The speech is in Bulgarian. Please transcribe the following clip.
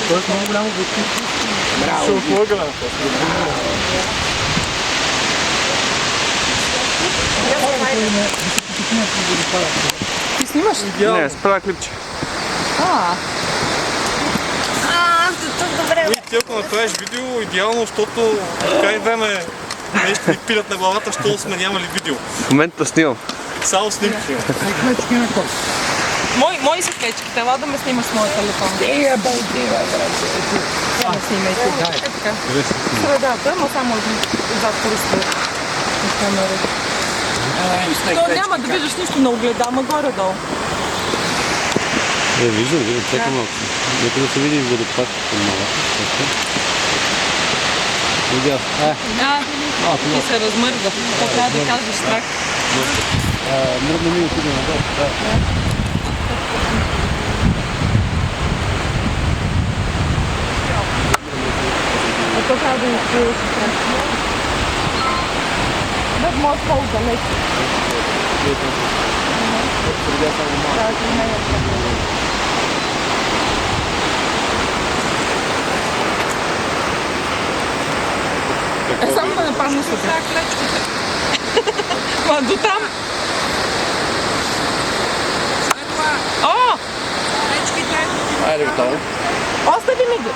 Тоест много голямо върти. Ще отлъгаме. Ти снимаш? Не, справя клипче. Добре. И ти ако направиш видео, идеално, защото край време нещо ни пилят на главата, защото сме нямали видео. В момента снимам. Само снимки. Мои са клечките, ела да ме снимаш с моя телефон. Да ме снимайте. Е така. Средата, но само отзад пръста. То няма да виждаш нищо на огледа, ама горе-долу. Виждам, чакай малко. Нека да се види водопад. Видял. Ти се размърда. То трябва да кажеш страх. Мръдна ми отиде надолу. А то трябва да изпиеш страх. Да може по-далеч. Само да не падне с това клечките. Ма до там. О! Айде, готово. Остави ми го.